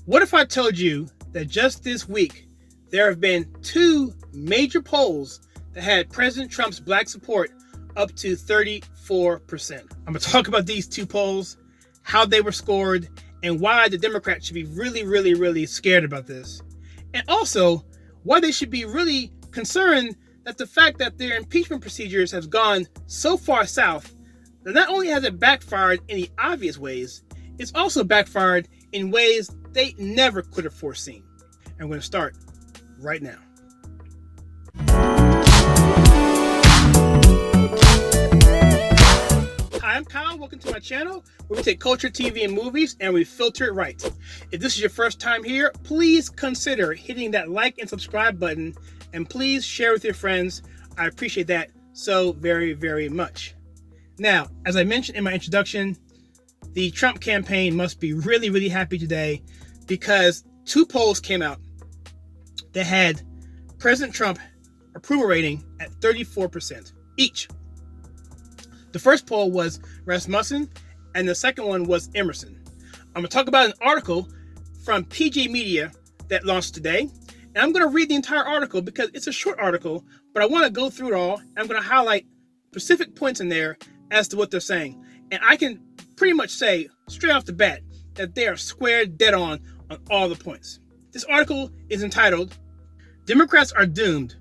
What if I told you that just this week, there have been two major polls that had President Trump's black support up to 34%. I'm going to talk about these two polls, how they were scored, and why the Democrats should be really scared about this. And also, why they should be really concerned that the fact that their impeachment procedures have gone so far south, that not only has it backfired in the obvious ways, it's also backfired in ways they never could have foreseen. And I'm going to start right now. Hi, I'm Kyle. Welcome to my channel where we take culture, TV, and movies and we filter it right. If this is your first time here, please consider hitting that like and subscribe button, and please share with your friends. I appreciate that so very much. Now, as I mentioned in my introduction, the Trump campaign must be really happy today because two polls came out that had President Trump approval rating at 34% each. The first poll was Rasmussen, and the second one was Emerson. I'm going to talk about an article from PJ Media that launched today, and I'm going to read the entire article because it's a short article, but I want to go through it all, and I'm going to highlight specific points in there as to what they're saying. And I can pretty much say straight off the bat that they are square dead on all the points. This article is entitled, "Democrats Are Doomed.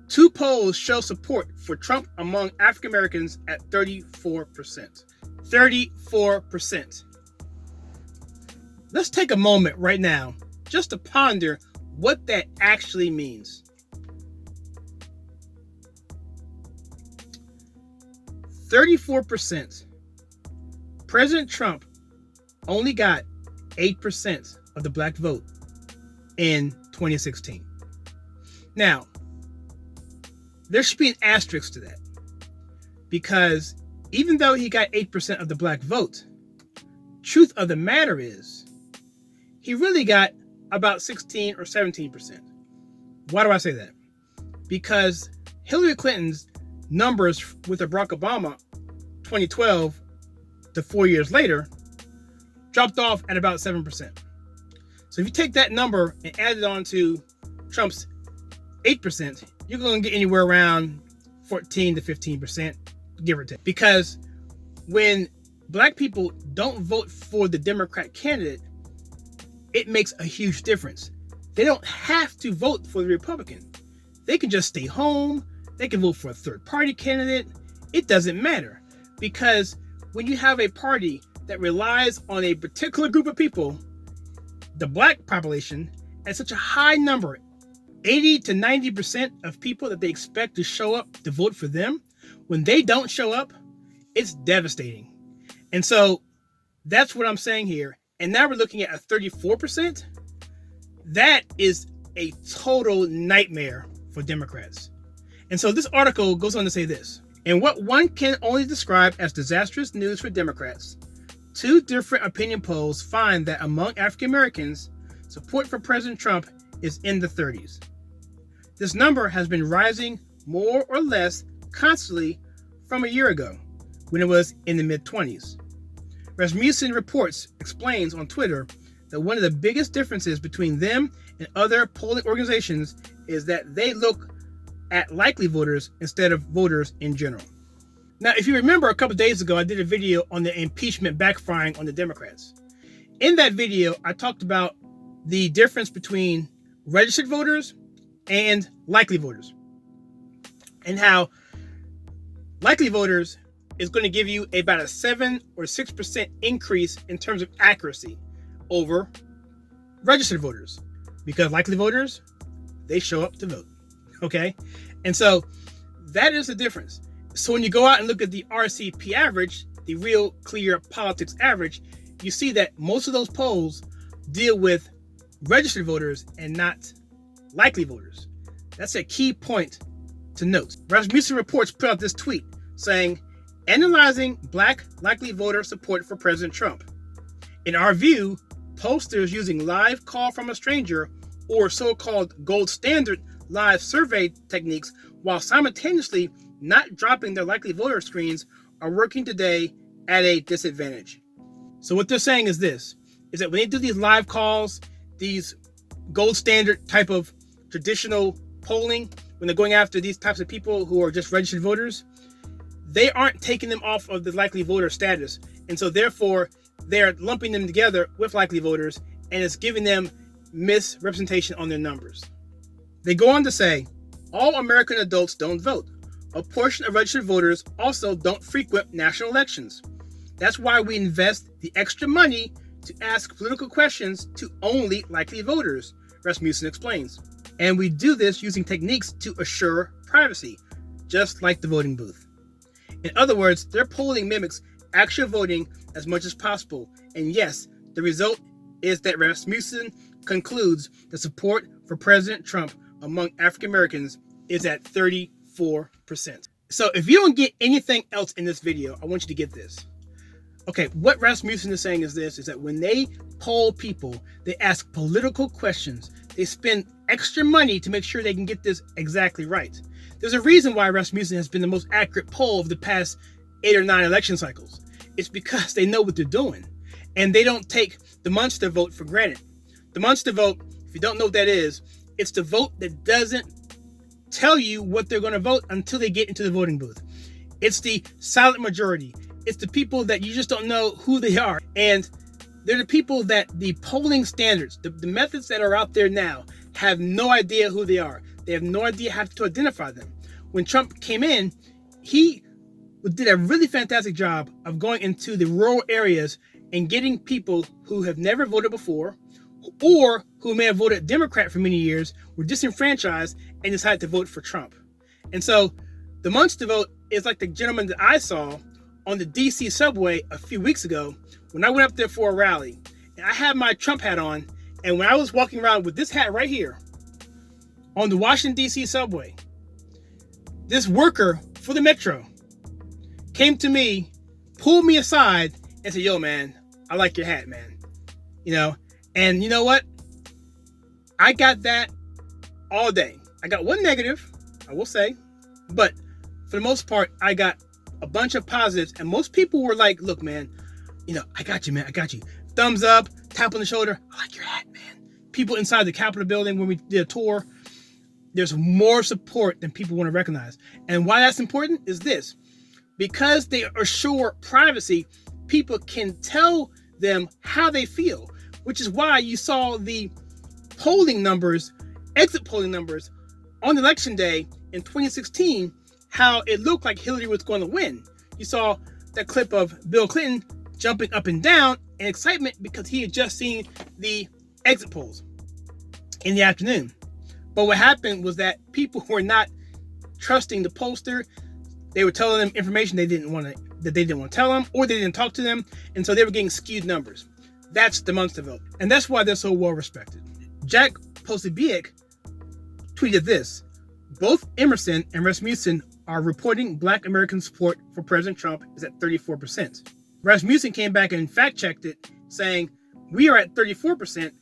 Two polls show support for Trump among African Americans at 34%. 34%. Let's take a moment right now just to ponder what that actually means. 34%. President Trump only got 8% of the black vote in 2016. Now, there should be an asterisk to that, because even though he got 8% of the black vote, truth of the matter is he really got about 16 or 17%. Why do I say that? Because Hillary Clinton's numbers with Barack Obama 2012 to 4 years later dropped off at about 7%. So if you take that number and add it on to Trump's 8%, you're going to get anywhere around 14 to 15%, give or take. Because when black people don't vote for the Democrat candidate, it makes a huge difference. They don't have to vote for the Republican. They can just stay home. They can vote for a third party candidate. It doesn't matter, because when you have a party that relies on a particular group of people, the black population, at such a high number, 80 to 90% of people that they expect to show up to vote for them, when they don't show up, it's devastating. And so that's what I'm saying here. And now we're looking at a 34%. That is a total nightmare for Democrats. And so this article goes on to say this: in what one can only describe as disastrous news for Democrats, two different opinion polls find that among African Americans, support for President Trump is in the 30s. This number has been rising more or less constantly from a year ago, when it was in the mid-20s. Rasmussen explains on Twitter that one of the biggest differences between them and other polling organizations is that they look at likely voters instead of voters in general. Now, if you remember, a couple days ago, I did a video on the impeachment backfiring on the Democrats. In that video, I talked about the difference between registered voters and likely voters, and how likely voters is going to give you about a 7 or 6% increase in terms of accuracy over registered voters, because likely voters, they show up to vote. Okay. And so that is the difference. So when you go out and look at the RCP average, the Real Clear Politics average, you see that most of those polls deal with registered voters and not likely voters. That's a key point to note. Rasmussen put out this tweet saying, "Analyzing black likely voter support for President Trump. In our view, pollsters using live call from a stranger or so-called gold standard live survey techniques while simultaneously not dropping their likely voter screens are working today at a disadvantage." So what they're saying is this, is that when they do these live calls, these gold standard type of traditional polling, when they're going after these types of people who are just registered voters, they aren't taking them off of the likely voter status. And so therefore, they're lumping them together with likely voters, and it's giving them misrepresentation on their numbers. They go on to say, all American adults don't vote. A portion of registered voters also don't frequent national elections. That's why we invest the extra money to ask political questions to only likely voters, Rasmussen explains. And we do this using techniques to assure privacy, just like the voting booth. In other words, their polling mimics actual voting as much as possible. And yes, the result is that Rasmussen concludes the support for President Trump among African Americans is at 34%. So if you don't get anything else in this video, I want you to get this. Okay, what Rasmussen is saying is this, is that when they poll people, they ask political questions. They spend extra money to make sure they can get this exactly right. There's a reason why Rasmussen has been the most accurate poll of the past 8 or 9 election cycles. It's because they know what they're doing, and they don't take the monster vote for granted. The monster vote, if you don't know what that is, it's the vote that doesn't tell you what they're going to vote until they get into the voting booth. It's the silent majority. It's the people that you just don't know who they are. And they're the people that the polling standards, the methods that are out there now, have no idea who they are. They have no idea how to identify them. When Trump came in, he did a really fantastic job of going into the rural areas and getting people who have never voted before, or who may have voted Democrat for many years, were disenfranchised and decided to vote for Trump. And so the monster vote is like the gentleman that I saw on the DC subway a few weeks ago when I went up there for a rally. And I had my Trump hat on, and when I was walking around with this hat right here on the Washington DC subway, this worker for the Metro came to me, pulled me aside, and said, "Yo, man, I like your hat, man." You know, and you know what? I got that all day. I got one negative, I will say, but for the most part, I got a bunch of positives, and most people were like, "Look, man, you know, I got you, man. I got you." Thumbs up, tap on the shoulder. "I like your hat, man." People inside the Capitol building when we did a tour, there's more support than people want to recognize. And why that's important is this. Because they assure privacy, people can tell them how they feel, which is why you saw the polling numbers, exit polling numbers on election day in 2016, how it looked like Hillary was going to win. You saw that clip of Bill Clinton jumping up and down in excitement because he had just seen the exit polls in the afternoon. But what happened was that people were not trusting the pollster. They were telling them information they didn't want to tell them, or they didn't talk to them, and so they were getting skewed numbers. That's the monster vote, and that's why they're so well respected. Jack Posobiec tweeted this: "Both Emerson and Rasmussen are reporting Black American support for President Trump is at 34%. Rasmussen came back and fact-checked it, saying, we are at 34%.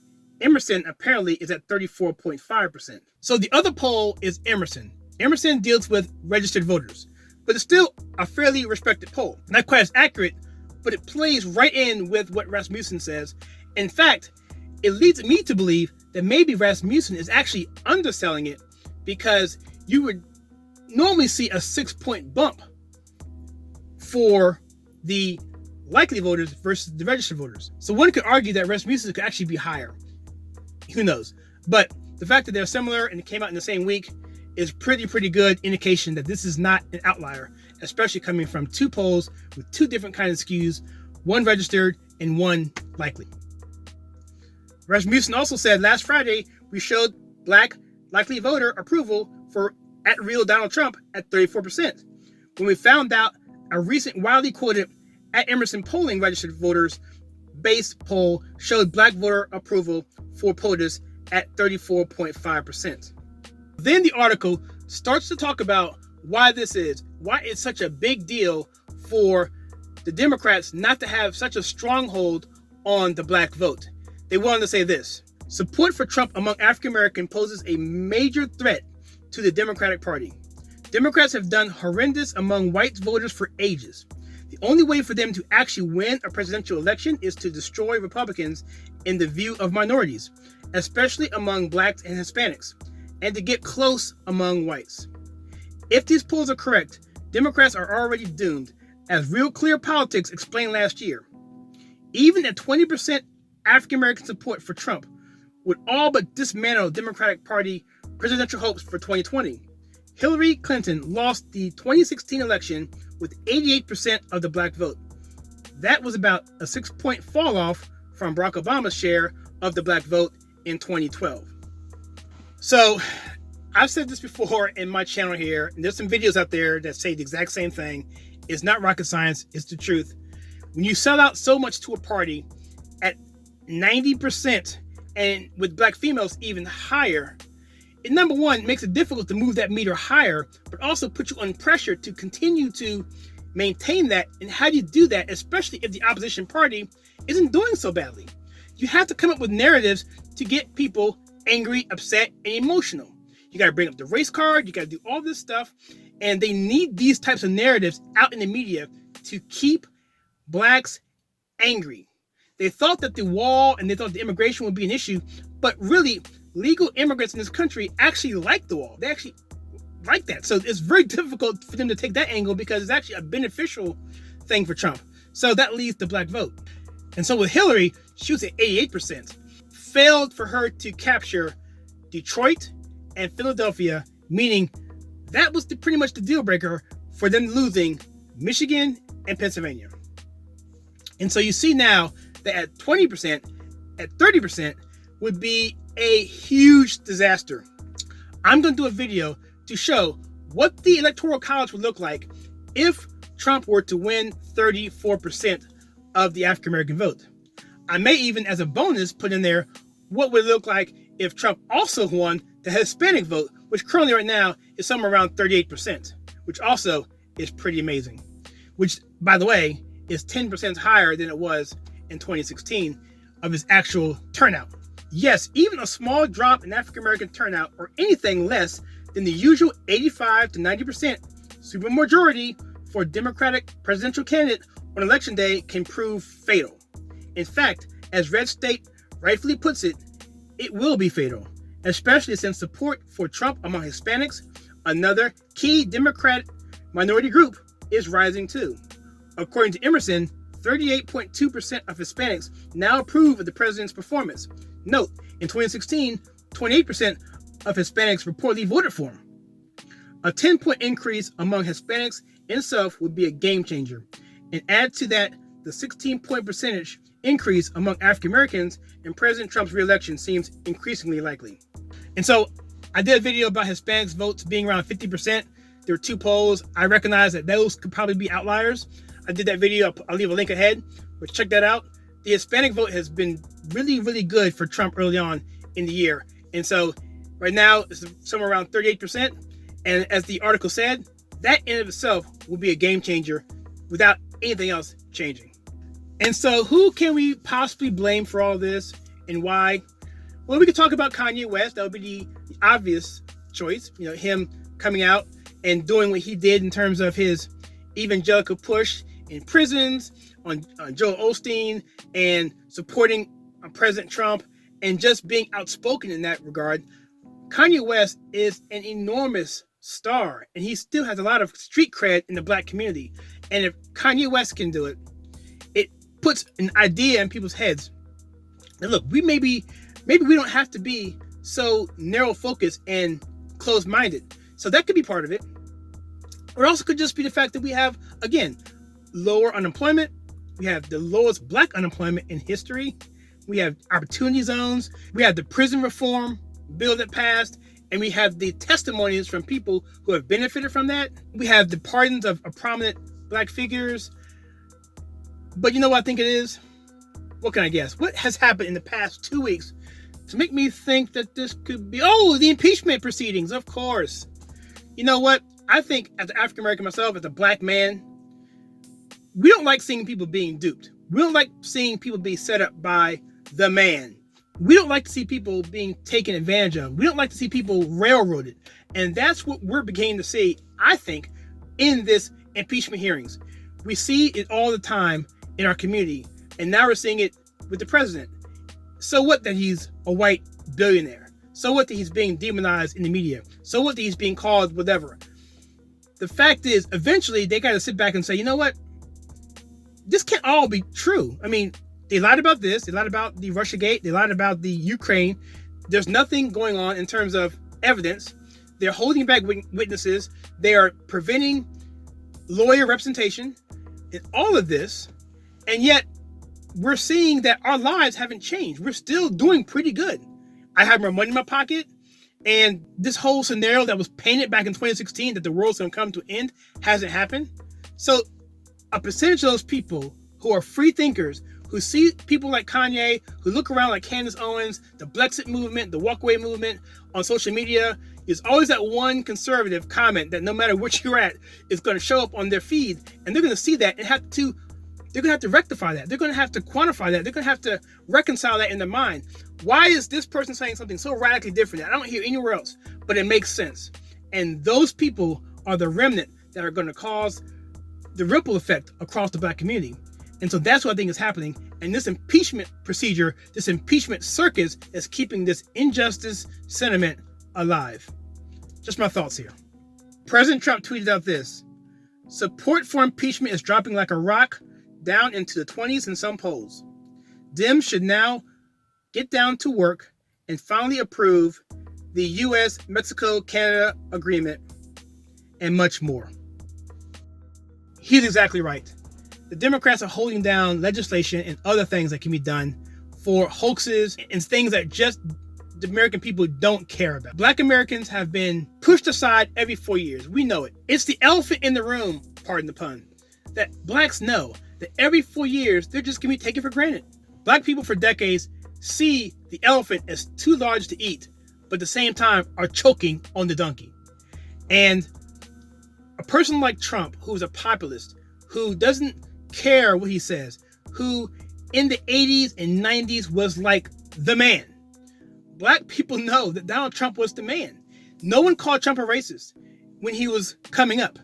Emerson apparently is at 34.5%. So the other poll is Emerson. Emerson deals with registered voters, but it's still a fairly respected poll. Not quite as accurate, but it plays right in with what Rasmussen says. In fact, it leads me to believe that maybe Rasmussen is actually underselling it, because you would normally see a 6-point bump for the likely voters versus the registered voters. So one could argue that Rasmussen could actually be higher. Who knows? But the fact that they're similar and it came out in the same week is pretty good indication that this is not an outlier, especially coming from two polls with two different kinds of skews, one registered and one likely. Rasmussen also said, last Friday, we showed Black likely voter approval for @real Donald Trump at 34%. When we found out a recent widely quoted @Emerson polling registered voters base poll showed Black voter approval for POTUS at 34.5%. Then the article starts to talk about why this is, why it's such a big deal for the Democrats not to have such a stronghold on the Black vote. They wanted to say this: support for Trump among African Americans poses a major threat to the Democratic Party. Democrats have done horrendous among white voters for ages. The only way for them to actually win a presidential election is to destroy Republicans in the view of minorities, especially among blacks and Hispanics, and to get close among whites. If these polls are correct, Democrats are already doomed, as Real Clear Politics explained last year. Even at 20% African American support for Trump would all but dismantle Democratic Party presidential hopes for 2020. Hillary Clinton lost the 2016 election with 88% of the black vote. That was about a 6-point fall off from Barack Obama's share of the black vote in 2012. So, I've said this before in my channel here, and there's some videos out there that say the exact same thing. It's not rocket science, it's the truth. When you sell out so much to a party at 90%, and with black females even higher, it, number one, makes it difficult to move that meter higher, but also puts you under pressure to continue to maintain that. And how do you do that, especially if the opposition party isn't doing so badly? You have to come up with narratives to get people angry, upset, and emotional. You got to bring up the race card. You got to do all this stuff. And they need these types of narratives out in the media to keep blacks angry. They thought that the wall and they thought the immigration would be an issue, but really, legal immigrants in this country actually like the wall. They actually like that. So it's very difficult for them to take that angle because it's actually a beneficial thing for Trump. So that leaves the black vote. And so with Hillary, she was at 88%. Failed for her to capture Detroit and Philadelphia, meaning that was pretty much the deal breaker for them losing Michigan and Pennsylvania. And so you see now that at 20%, at 30% would be a huge disaster. I'm going to do a video to show what the Electoral College would look like if Trump were to win 34% of the African American vote. I may even, as a bonus, put in there what would it look like if Trump also won the Hispanic vote, which currently right now is somewhere around 38%, which also is pretty amazing. Which, by the way, is 10% higher than it was in 2016 of his actual turnout. Yes, even a small drop in African American turnout or anything less than the usual 85 to 90% supermajority for a Democratic presidential candidate on election day can prove fatal. In fact, as Red State rightfully puts it, it will be fatal, especially since support for Trump among Hispanics, another key Democratic minority group, is rising too. According to Emerson, 38.2% of Hispanics now approve of the president's performance. Note, in 2016, 28% of Hispanics reportedly voted for him. A 10-point increase among Hispanics in the South would be a game changer. And add to that, the 16-point percentage increase among African Americans in President Trump's reelection seems increasingly likely. And so I did a video about Hispanics votes being around 50%. There were two polls. I recognize that those could probably be outliers. I did that video. I'll leave a link ahead, but check that out. The Hispanic vote has been really, really good for Trump early on in the year. And so right now it's somewhere around 38%. And as the article said, that in of itself will be a game changer without anything else changing. And so who can we possibly blame for all this and why? Well, we could talk about Kanye West. That would be the obvious choice. You know, him coming out and doing what he did in terms of his evangelical push in prisons on Joel Osteen and supporting President Trump and just being outspoken in that regard. Kanye West is an enormous star and he still has a lot of street cred in the black community. And if Kanye West can do it, it puts an idea in people's heads. And look, maybe we don't have to be so narrow focused and closed-minded. So that could be part of it. Or also could just be the fact that we have, again, lower unemployment. We have the lowest black unemployment in history. We have opportunity zones. We have the prison reform bill that passed. And we have the testimonies from people who have benefited from that. We have the pardons of prominent black figures. But you know what I think it is? What can I guess? What has happened in the past 2 weeks to make me think that this could be, the impeachment proceedings, of course. You know what? I think as an African American myself, as a black man, we don't like seeing people being duped. We don't like seeing people being set up by the man. We don't like to see people being taken advantage of. We don't like to see people railroaded. And that's what we're beginning to see, I think, in this impeachment hearings. We see it all the time in our community, and now we're seeing it with the president. So what that he's a white billionaire? So what that he's being demonized in the media? So what that he's being called whatever? The fact is, eventually they got to sit back and say, you know what? This can't all be true. I mean, they lied about this. They lied about the Russiagate. They lied about the Ukraine. There's nothing going on in terms of evidence. They're holding back witnesses. They are preventing lawyer representation in all of this. And yet we're seeing that our lives haven't changed. We're still doing pretty good. I have more money in my pocket. And this whole scenario that was painted back in 2016 that the world's going to come to an end hasn't happened. So a percentage of those people who are free thinkers, who see people like Kanye, who look around like Candace Owens, the Brexit movement, the walkaway movement on social media, is always that one conservative comment that no matter which you're at, is going to show up on their feed. And they're going to see that and they're going to have to rectify that. They're going to have to quantify that. They're going to have to reconcile that in their mind. Why is this person saying something so radically different that I don't hear anywhere else, but it makes sense? And those people are the remnant that are going to cause the ripple effect across the Black community. And so that's what I think is happening. And this impeachment procedure, this impeachment circus is keeping this injustice sentiment alive. Just my thoughts here. President Trump tweeted out this: support for impeachment is dropping like a rock down into the 20s in some polls. Dems should now get down to work and finally approve the U.S.-Mexico-Canada agreement and much more. He's exactly right. The Democrats are holding down legislation and other things that can be done for hoaxes and things that just the American people don't care about. Black Americans have been pushed aside every 4 years. We know it. It's the elephant in the room, pardon the pun, that blacks know that every 4 years, they're just going to be taken for granted. Black people for decades see the elephant as too large to eat, but at the same time are choking on the donkey. And a person like Trump, who's a populist, who doesn't care what he says, who in the 80s and 90s was like the man. Black people know that Donald Trump was the man. No one called Trump a racist when he was coming up.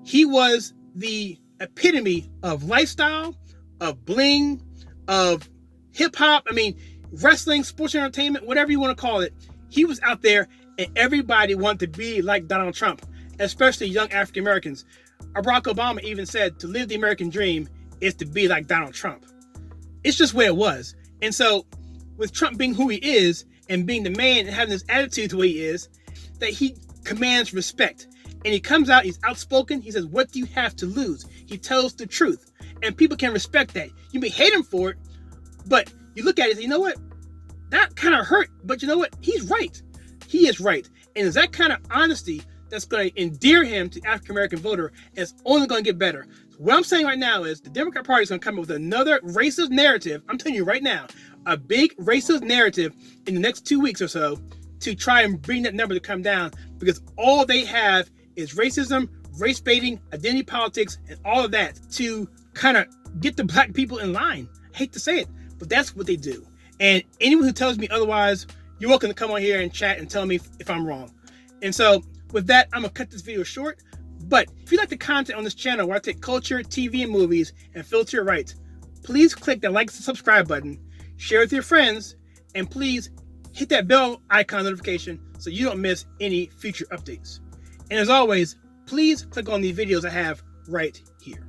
He was the epitome of lifestyle, of bling, of hip hop. I mean, wrestling, sports entertainment, whatever you want to call it. He was out there and everybody wanted to be like Donald Trump, especially young African Americans. Barack Obama even said to live the American dream is to be like Donald Trump. It's just where it was. And so with Trump being who he is and being the man and having this attitude the way he is, that he commands respect. And he comes out, he's outspoken. He says, what do you have to lose? He tells the truth. And people can respect that. You may hate him for it, but you look at it and say, you know what? That kind of hurt, but you know what? He's right. He is right. And it's that kind of honesty that's going to endear him to the African-American voter, and it's only going to get better. So what I'm saying right now is the Democrat Party is going to come up with another racist narrative. I'm telling you right now, a big racist narrative in the next 2 weeks or so to try and bring that number to come down, because all they have is racism, race baiting, identity politics, and all of that to kind of get the black people in line. I hate to say it, but that's what they do. And anyone who tells me otherwise, you're welcome to come on here and chat and tell me if I'm wrong. And so with that, I'm going to cut this video short. But if you like the content on this channel where I take culture, TV, and movies and filter it right, please click that like and subscribe button, share with your friends, and please hit that bell icon notification so you don't miss any future updates. And as always, please click on the videos I have right here.